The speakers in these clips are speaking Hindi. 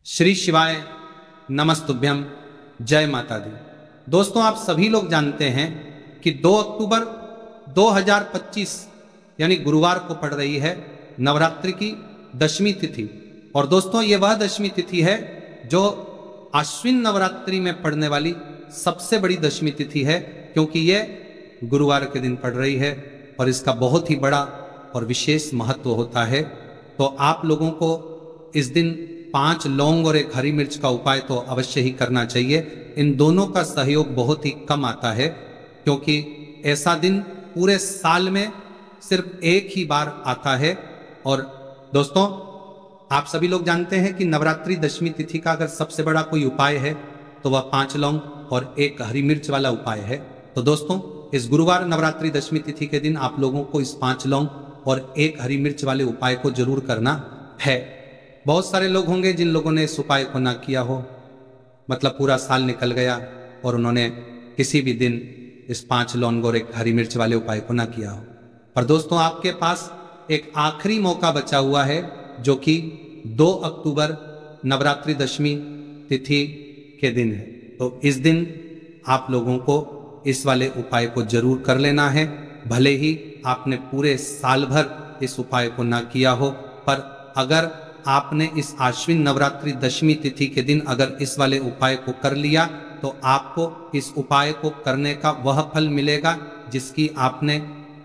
श्री शिवाय नमस्तुभ्यम, जय माता दी। दोस्तों, आप सभी लोग जानते हैं कि 2 अक्टूबर 2025 यानी गुरुवार को पड़ रही है नवरात्रि की दशमी तिथि। और दोस्तों, ये वह दशमी तिथि है जो आश्विन नवरात्रि में पड़ने वाली सबसे बड़ी दशमी तिथि है, क्योंकि ये गुरुवार के दिन पड़ रही है और इसका बहुत ही बड़ा और विशेष महत्व होता है। तो आप लोगों को इस दिन 5 लौंग और 1 हरी मिर्च का उपाय तो अवश्य ही करना चाहिए। इन दोनों का सहयोग बहुत ही कम आता है, क्योंकि ऐसा दिन पूरे साल में सिर्फ एक ही बार आता है। और दोस्तों, आप सभी लोग जानते हैं कि नवरात्रि दशमी तिथि का अगर सबसे बड़ा कोई उपाय है तो वह 5 लौंग और 1 हरी मिर्च वाला उपाय है। तो दोस्तों, इस गुरुवार नवरात्रि दशमी तिथि के दिन आप लोगों को इस 5 लौंग और 1 हरी मिर्च वाले उपाय को जरूर करना है। बहुत सारे लोग होंगे जिन लोगों ने इस उपाय को ना किया हो, मतलब पूरा साल निकल गया और उन्होंने किसी भी दिन इस 5 लौंग और 1 हरी मिर्च वाले उपाय को ना किया हो। पर दोस्तों, आपके पास एक आखिरी मौका बचा हुआ है, जो कि 2 अक्टूबर नवरात्रि दशमी तिथि के दिन है। तो इस दिन आप लोगों को इस वाले उपाय को जरूर कर लेना है। भले ही आपने पूरे साल भर इस उपाय को ना किया हो, पर अगर आपने इस आश्विन नवरात्रि दशमी तिथि के दिन अगर इस वाले उपाय को कर लिया तो आपको इस उपाय को करने का वह फल मिलेगा जिसकी आपने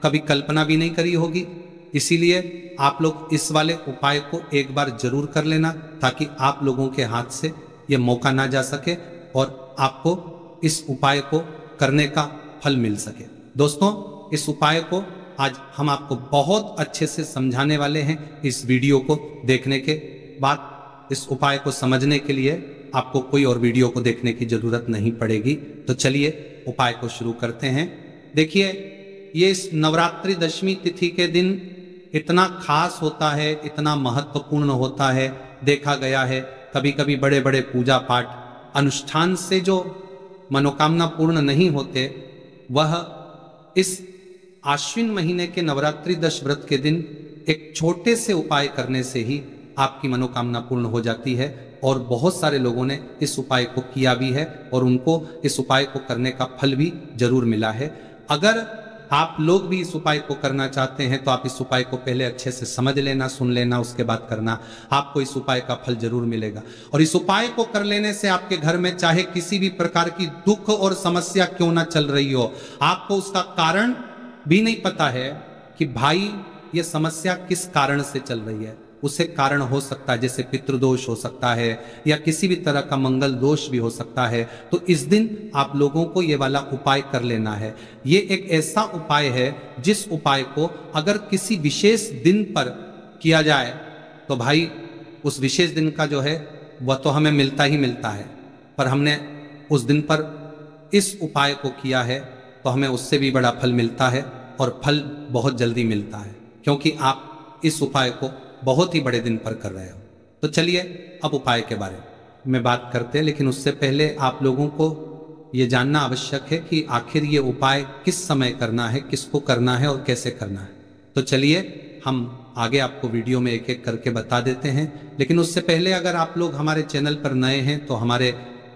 कभी कल्पना भी नहीं करी होगी। इसीलिए आप लोग इस वाले उपाय को एक बार जरूर कर लेना, ताकि आप लोगों के हाथ से यह मौका ना जा सके और आपको इस उपाय को करने का फल मिल सके। दोस्तों, इस उपाय को आज हम आपको बहुत अच्छे से समझाने वाले हैं। इस वीडियो को देखने के बाद इस उपाय को समझने के लिए आपको कोई और वीडियो को देखने की जरूरत नहीं पड़ेगी। तो चलिए उपाय को शुरू करते हैं। देखिए, ये इस नवरात्रि दशमी तिथि के दिन इतना खास होता है, इतना महत्वपूर्ण होता है। देखा गया है कभी कभी बड़े बड़े पूजा पाठ अनुष्ठान से जो मनोकामना पूर्ण नहीं होते, वह इस आश्विन महीने के नवरात्रि 10 व्रत के दिन एक छोटे से उपाय करने से ही आपकी मनोकामना पूर्ण हो जाती है। और बहुत सारे लोगों ने इस उपाय को किया भी है और उनको इस उपाय को करने का फल भी जरूर मिला है। अगर आप लोग भी इस उपाय को करना चाहते हैं तो आप इस उपाय को पहले अच्छे से समझ लेना, सुन लेना, उसके बाद करना। आपको इस उपाय का फल जरूर मिलेगा। और इस उपाय को कर लेने से आपके घर में चाहे किसी भी प्रकार की दुख और समस्या क्यों ना चल रही हो, आपको उसका कारण भी नहीं पता है कि भाई ये समस्या किस कारण से चल रही है। उसे कारण हो सकता है, जैसे पितृदोष हो सकता है या किसी भी तरह का मंगल दोष भी हो सकता है। तो इस दिन आप लोगों को ये वाला उपाय कर लेना है। ये एक ऐसा उपाय है जिस उपाय को अगर किसी विशेष दिन पर किया जाए तो भाई उस विशेष दिन का जो है वह तो हमें मिलता ही मिलता है, पर हमने उस दिन पर इस उपाय को किया है तो हमें उससे भी बड़ा फल मिलता है और फल बहुत जल्दी मिलता है, क्योंकि आप इस उपाय को बहुत ही बड़े दिन पर कर रहे हो। तो चलिए अब उपाय के बारे में बात करते हैं, लेकिन उससे पहले आप लोगों को ये जानना आवश्यक है कि आखिर ये उपाय किस समय करना है, किसको करना है और कैसे करना है। तो चलिए हम आगे आपको वीडियो में एक एक करके बता देते हैं। लेकिन उससे पहले अगर आप लोग हमारे चैनल पर नए हैं तो हमारे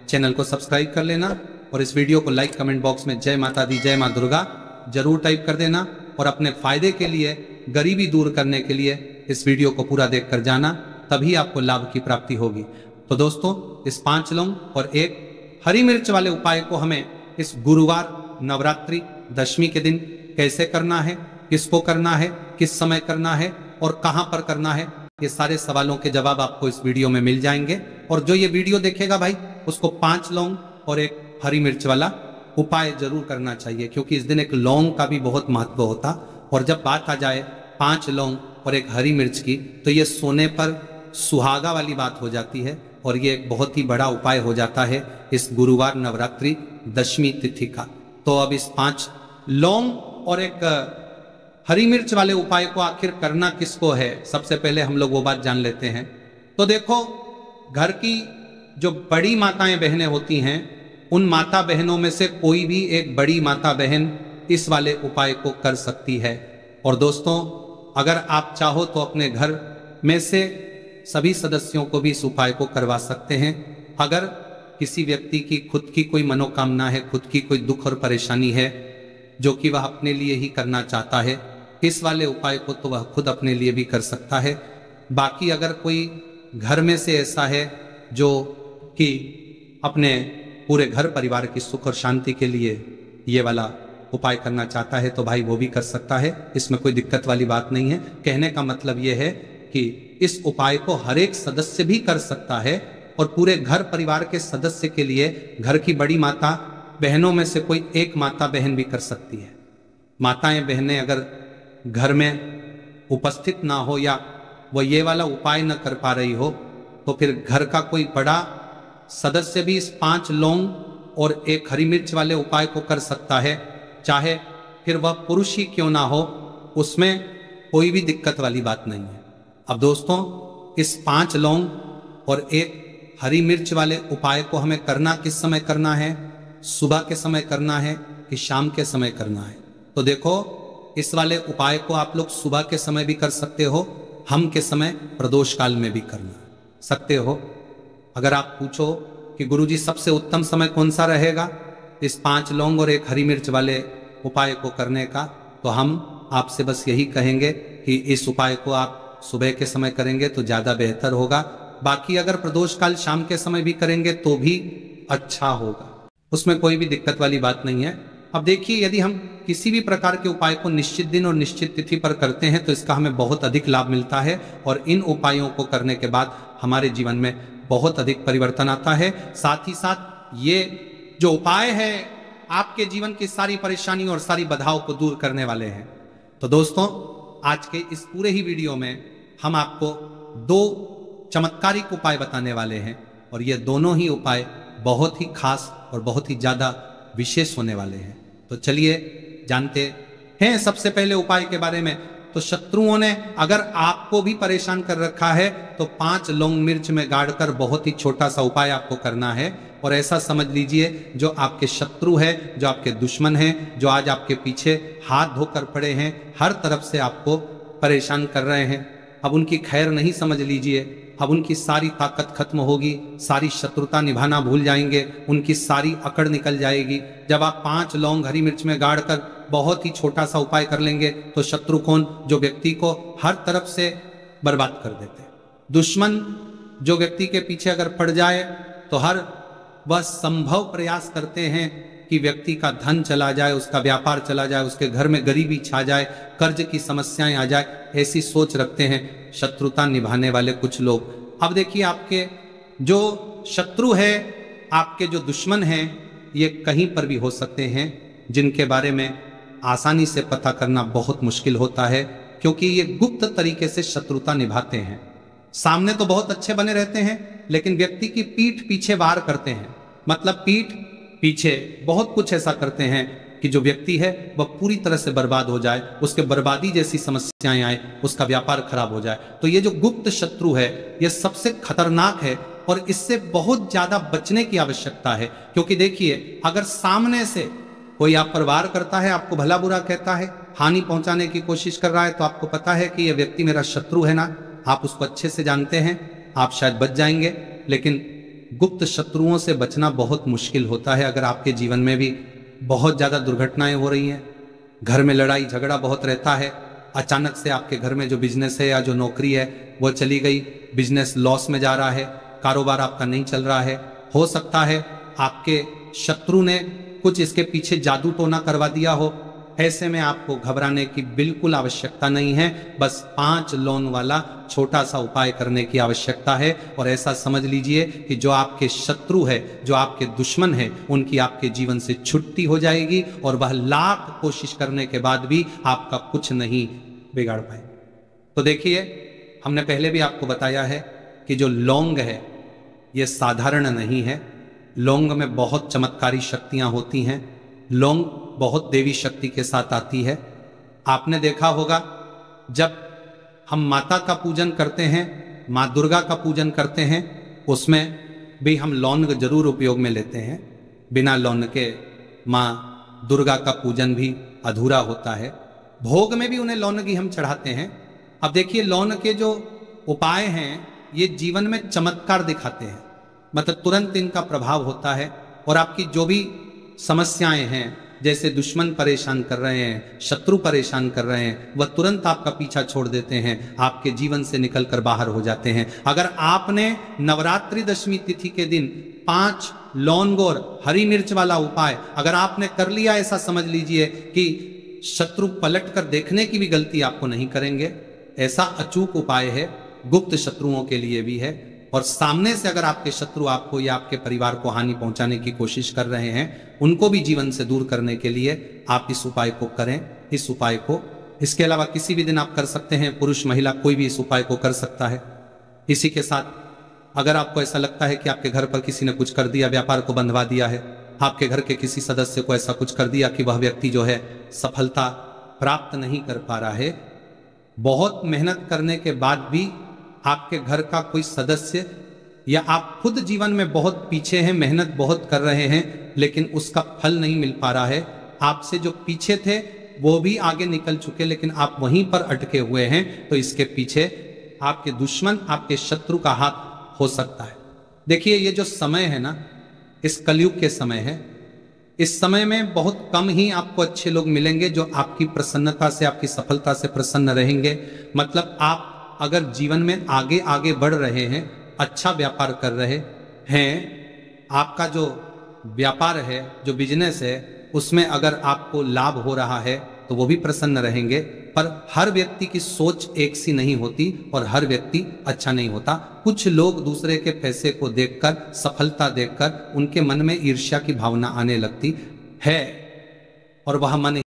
चैनल को सब्सक्राइब कर लेना और इस वीडियो को लाइक कमेंट बॉक्स में जय माता दी, जय माँ दुर्गा जरूर टाइप कर देना। और अपने फायदे के लिए, गरीबी दूर करने के लिए इस वीडियो को पूरा देख कर जाना, तभी आपको लाभ की प्राप्ति होगी। तो दोस्तों, इस 5 लौंग और 1 हरी मिर्च वाले उपाय को हमें इस गुरुवार नवरात्रि दशमी के दिन कैसे करना है, किसको करना है, किस समय करना है और कहां पर करना है, ये सारे सवालों के जवाब आपको इस वीडियो में मिल जाएंगे। और जो ये वीडियो देखेगा भाई, उसको 5 लौंग और 1 हरी मिर्च वाला उपाय जरूर करना चाहिए, क्योंकि इस दिन एक लौंग का भी बहुत महत्व होता। और जब बात आ जाए 5 लौंग और 1 हरी मिर्च की, तो ये सोने पर सुहागा वाली बात हो जाती है और ये एक बहुत ही बड़ा उपाय हो जाता है इस गुरुवार नवरात्रि दशमी तिथि का। तो अब इस 5 लौंग और 1 हरी मिर्च वाले उपाय को आखिर करना किसको है, सबसे पहले हम लोग वो बात जान लेते हैं। तो देखो, घर की जो बड़ी माताएं बहनें होती हैं, उन माता बहनों में से कोई भी एक बड़ी माता बहन इस वाले उपाय को कर सकती है। और दोस्तों, अगर आप चाहो तो अपने घर में से सभी सदस्यों को भी इस उपाय को करवा सकते हैं। अगर किसी व्यक्ति की खुद की कोई मनोकामना है, खुद की कोई दुख और परेशानी है जो कि वह अपने लिए ही करना चाहता है, इस वाले उपाय को तो वह खुद अपने लिए भी कर सकता है। बाकी अगर कोई घर में से ऐसा है जो कि अपने पूरे घर परिवार की सुख और शांति के लिए ये वाला उपाय करना चाहता है तो भाई वो भी कर सकता है, इसमें कोई दिक्कत वाली बात नहीं है। कहने का मतलब ये है कि इस उपाय को हर एक सदस्य भी कर सकता है और पूरे घर परिवार के सदस्य के लिए घर की बड़ी माता बहनों में से कोई एक माता बहन भी कर सकती है। माताएं बहनें अगर घर में उपस्थित ना हो या वो ये वाला उपाय न कर पा रही हो तो फिर घर का कोई बड़ा सदस्य भी इस 5 लौंग और 1 हरी मिर्च वाले उपाय को कर सकता है, चाहे फिर वह पुरुष ही क्यों ना हो, उसमें कोई भी दिक्कत वाली बात नहीं है। अब दोस्तों, इस 5 लौंग और 1 हरी मिर्च वाले उपाय को हमें करना किस समय करना है? सुबह के समय करना है कि शाम के समय करना है? तो देखो, इस वाले उपाय को आप लोग सुबह के समय भी कर सकते हो, हम के समय प्रदोष काल में भी करना सकते हो। अगर आप पूछो कि गुरुजी सबसे उत्तम समय कौन सा रहेगा इस 5 लौंग और 1 हरी मिर्च वाले उपाय को करने का, तो हम आपसे बस यही कहेंगे कि इस उपाय को आप सुबह के समय करेंगे तो ज्यादा बेहतर होगा। बाकी अगर प्रदोष काल शाम के समय भी करेंगे तो भी अच्छा होगा, उसमें कोई भी दिक्कत वाली बात नहीं है। अब देखिए, यदि हम किसी भी प्रकार के उपाय को निश्चित दिन और निश्चित तिथि पर करते हैं तो इसका हमें बहुत अधिक लाभ मिलता है और इन उपायों को करने के बाद हमारे जीवन में बहुत अधिक परिवर्तन आता है। साथ ही साथ ये जो उपाय है आपके जीवन की सारी परेशानियों और सारी बाधाओं को दूर करने वाले हैं। तो दोस्तों, आज के इस पूरे ही वीडियो में हम आपको 2 चमत्कारिक उपाय बताने वाले हैं और ये दोनों ही उपाय बहुत ही खास और बहुत ही ज्यादा विशेष होने वाले हैं। तो चलिए जानते हैं सबसे पहले उपाय के बारे में। तो शत्रुओं ने अगर आपको भी परेशान कर रखा है तो 5 लौंग मिर्च में गाड़कर बहुत ही छोटा सा उपाय आपको करना है। और ऐसा समझ लीजिए, जो आपके शत्रु है, जो आपके दुश्मन है, जो आज आपके पीछे हाथ धोकर पड़े हैं, हर तरफ से आपको परेशान कर रहे हैं, अब उनकी खैर नहीं समझ लीजिए। अब उनकी सारी ताकत खत्म होगी, सारी शत्रुता निभाना भूल जाएंगे, उनकी सारी अकड़ निकल जाएगी। जब आप 5 लौंग हरी मिर्च में गाड़कर बहुत ही छोटा सा उपाय कर लेंगे तो शत्रु कौन? जो व्यक्ति को हर तरफ से बर्बाद कर देते हैं। दुश्मन जो व्यक्ति के पीछे अगर पड़ जाए तो हर वह संभव प्रयास करते हैं कि व्यक्ति का धन चला जाए, उसका व्यापार चला जाए, उसके घर में गरीबी छा जाए, कर्ज की समस्याएं आ जाए, ऐसी सोच रखते हैं शत्रुता निभाने वाले कुछ लोग। अब देखिए, आपके जो शत्रु है, आपके जो दुश्मन हैं, ये कहीं पर भी हो सकते हैं, जिनके बारे में आसानी से पता करना बहुत मुश्किल होता है, क्योंकि ये गुप्त तरीके से शत्रुता निभाते हैं। सामने तो बहुत अच्छे बने रहते हैं, लेकिन व्यक्ति की पीठ पीछे वार करते हैं। मतलब पीठ पीछे बहुत कुछ ऐसा करते हैं कि जो व्यक्ति है वह पूरी तरह से बर्बाद हो जाए, उसके बर्बादी जैसी समस्याएं आए, उसका व्यापार खराब हो जाए। तो ये जो गुप्त शत्रु है, ये सबसे खतरनाक है और इससे बहुत ज्यादा बचने की आवश्यकता है। क्योंकि देखिए, अगर सामने से कोई आप पर वार करता है, आपको भला बुरा कहता है, हानि पहुंचाने की कोशिश कर रहा है, तो आपको पता है कि यह व्यक्ति मेरा शत्रु है ना, आप उसको अच्छे से जानते हैं, आप शायद बच जाएंगे। लेकिन गुप्त शत्रुओं से बचना बहुत मुश्किल होता है। अगर आपके जीवन में भी बहुत ज्यादा दुर्घटनाएं हो रही हैं, घर में लड़ाई झगड़ा बहुत रहता है, अचानक से आपके घर में जो बिजनेस है या जो नौकरी है वो चली गई, बिजनेस लॉस में जा रहा है, कारोबार आपका नहीं चल रहा है, हो सकता है आपके शत्रु ने कुछ इसके पीछे जादू टोना करवा दिया हो, ऐसे में आपको घबराने की बिल्कुल आवश्यकता नहीं है। बस 5 लौंग वाला छोटा सा उपाय करने की आवश्यकता है। और ऐसा समझ लीजिए कि जो आपके शत्रु है, जो आपके दुश्मन है, उनकी आपके जीवन से छुट्टी हो जाएगी और वह लाख कोशिश करने के बाद भी आपका कुछ नहीं बिगाड़ पाए। तो देखिए, हमने पहले भी आपको बताया है कि जो लौंग है ये साधारण नहीं है। लौंग में बहुत चमत्कारी शक्तियां होती हैं। लौंग बहुत देवी शक्ति के साथ आती है। आपने देखा होगा, जब हम माता का पूजन करते हैं, माँ दुर्गा का पूजन करते हैं, उसमें भी हम लौंग जरूर उपयोग में लेते हैं। बिना लौंग के माँ दुर्गा का पूजन भी अधूरा होता है। भोग में भी उन्हें लौंग ही हम चढ़ाते हैं। अब देखिए, लौंग के जो उपाय हैं ये जीवन में चमत्कार दिखाते हैं, मतलब तुरंत इनका प्रभाव होता है और आपकी जो भी समस्याएं हैं, जैसे दुश्मन परेशान कर रहे हैं, शत्रु परेशान कर रहे हैं, वह तुरंत आपका पीछा छोड़ देते हैं, आपके जीवन से निकलकर बाहर हो जाते हैं। अगर आपने नवरात्रि दशमी तिथि के दिन 5 लौंग और हरी मिर्च वाला उपाय अगर आपने कर लिया, ऐसा समझ लीजिए कि शत्रु पलट कर देखने की भी गलती आपको नहीं करेंगे। ऐसा अचूक उपाय है, गुप्त शत्रुओं के लिए भी है। और सामने से अगर आपके शत्रु आपको या आपके परिवार को हानि पहुंचाने की कोशिश कर रहे हैं, उनको भी जीवन से दूर करने के लिए आप इस उपाय को करें। इस उपाय को इसके अलावा किसी भी दिन आप कर सकते हैं, पुरुष महिला कोई भी इस उपाय को कर सकता है। इसी के साथ अगर आपको ऐसा लगता है कि आपके घर पर किसी ने कुछ कर दिया, व्यापार को बंधवा दिया है, आपके घर के किसी सदस्य को ऐसा कुछ कर दिया कि वह व्यक्ति जो है सफलता प्राप्त नहीं कर पा रहा है, बहुत मेहनत करने के बाद भी आपके घर का कोई सदस्य या आप खुद जीवन में बहुत पीछे हैं, मेहनत बहुत कर रहे हैं, लेकिन उसका फल नहीं मिल पा रहा है, आपसे जो पीछे थे वो भी आगे निकल चुके लेकिन आप वहीं पर अटके हुए हैं, तो इसके पीछे आपके दुश्मन, आपके शत्रु का हाथ हो सकता है। देखिए, ये जो समय है ना, इस कलयुग के समय है, इस समय में बहुत कम ही आपको अच्छे लोग मिलेंगे जो आपकी प्रसन्नता से, आपकी सफलता से प्रसन्न रहेंगे। मतलब आप अगर जीवन में आगे आगे बढ़ रहे हैं, अच्छा व्यापार कर रहे हैं, आपका जो व्यापार है, जो बिजनेस है, उसमें अगर आपको लाभ हो रहा है तो वो भी प्रसन्न रहेंगे। पर हर व्यक्ति की सोच एक सी नहीं होती और हर व्यक्ति अच्छा नहीं होता। कुछ लोग दूसरे के पैसे को देखकर, सफलता देखकर उनके मन में ईर्ष्या की भावना आने लगती है और वह मन